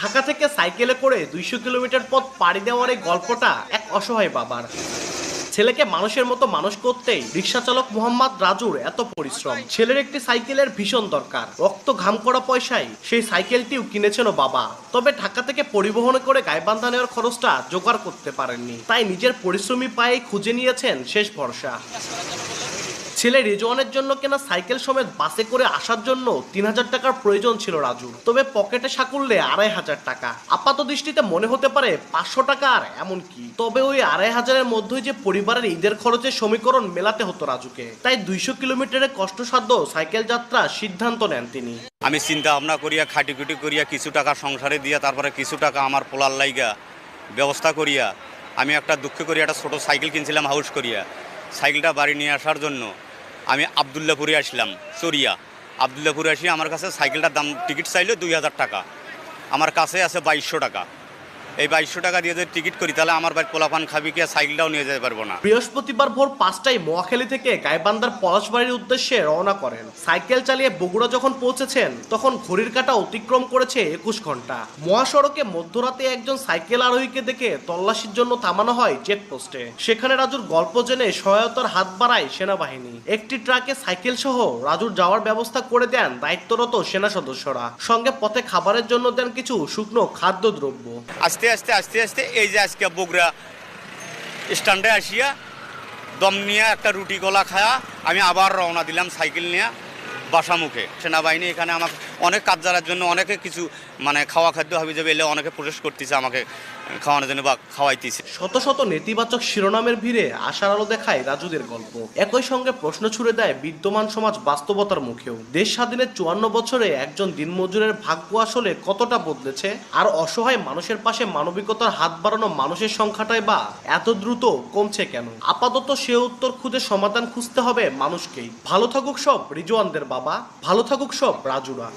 ঢাকা থেকে সাইকেলে করে 200 কিলোমিটার পথ পাড়ি দেওয়ার এই গল্পটা এক অসহায় বাবার। ছেলেকে মানুষের মতো মানুষ করতেই রিক্সা চালক মোহাম্মদ রাজুর এত পরিশ্রম। ছেলের একটি সাইকেলের ভীষণ দরকার, রক্ত ঘাম করা পয়সায় সেই সাইকেলটিও কিনেছিল বাবা। তবে ঢাকা থেকে পরিবহনে করে গাইবান্ধা নেওয়ার খরচটা জোগাড় করতে পারেননি, তাই নিজের পরিশ্রমী পায়ে খুঁজে নিয়েছেন শেষ ভরসা। ছেলে রিজওয়ানের জন্য কেনা সাইকেল সমেত বাসে করে আসার জন্য 3000 টাকার প্রয়োজন ছিল রাজুর। তবে পকেটে সাকুল্যে 2500 টাকা। আপাত দৃষ্টিতে মনে হতে পারে 500 টাকা আর এমন কি, তবে ওই 2500-এর মধ্যেই যে পরিবারের ঈদের খরচের সমীকরণ মেলাতে হতো রাজুকে। তাই 200 কিলোমিটারের কষ্টসাধ্য সাইকেল যাত্রা সিদ্ধান্ত নেন তিনি। আমি চিন্তা ভাবনা করিয়া খাটিকুটি করিয়া কিছু টাকা সংসারে দিয়া তারপরে কিছু টাকা আমার পোলার লাইগা ব্যবস্থা করিয়া আমি একটা দুঃখ করিয়া একটা ছোটো সাইকেল কিনছিলাম হাউস করিয়া। সাইকেলটা বাড়ি নিয়ে আসার জন্য আমি আবদুল্লাপুরে আসলাম চরিয়া। আবদুল্লাপুরে আসি আমার কাছে সাইকেলটার দাম টিকিট চাইলো 2000 টাকা, আমার কাছে আছে 2200 টাকা। এই 2200 টাকা দিয়ে যদি টিকিট করি তাহলে আমার বাড়ি পোলাপান খাবি কি সাইকেলটাও নিয়ে যেতে পারবো না। বৃহস্পতিবার ভোর 5টায় মোয়াখালী থেকে গাইবান্ধার পলাশবাড়ির উদ্দেশ্যে রওনা করেন। সাইকেল চালিয়ে বগুড়া যখন পৌঁছেছেন তখন ঘড়ির কাঁটা অতিক্রম করেছে 21 ঘন্টা। মহাসড়কে মধ্যরাতে একজন সাইকেল আরোহীকে দেখে তল্লাশির জন্য থামানো হয় চেকপোস্টে। সেখানে রাজুর গল্প জেনে সহায়তার হাত বাড়ায় সেনাবাহিনী। একটি ট্রাকে সাইকেল সহ রাজুর যাওয়ার ব্যবস্থা করে দেন দায়িত্বরত সেনা সদস্যরা। সঙ্গে পথে খাবারের জন্য দেন কিছু শুকনো খাদ্যদ্রব্য। আস্তে আস্তে এই যে আজকে বগুড়া স্ট্যান্ডে আসিয়া দম নিয়ে একটা রুটি গলা খায়া আমি আবার রওনা দিলাম সাইকেল নিয়ে বাসামুখে। সেনাবাহিনী এখানে আমাকে অনেক কাজ জানার জন্য অনেকে কিছু খাওয়া খাদ্য হাবি যাবে এলে অনেকে প্রসেস করতেছে আমাকে খাওয়ানোর জন্য বা খাওয়াইতেছে। শত শত নেতিবাচক শিরোনামের ভিড়ে আশার আলো দেখায় রাজুদের গল্প। একই সঙ্গে প্রশ্ন ছুড়ে দেয় বিদ্যমান সমাজ বাস্তবতার মুখেও। দেশ স্বাধীনের 54 বছরে একজন দিনমজুরের ভাগ্য আসলে কতটা বদলেছে, আর অসহায় মানুষের পাশে মানবিকতার হাত বাড়ানো মানুষের সংখ্যাটাই বা এত দ্রুত কমছে কেন? আপাতত সে উত্তর খুঁজে সমাধান খুঁজতে হবে মানুষকেই। ভালো থাকুক সব রিজওয়ানদের বাবা, ভালো থাকুক সব রাজুরা।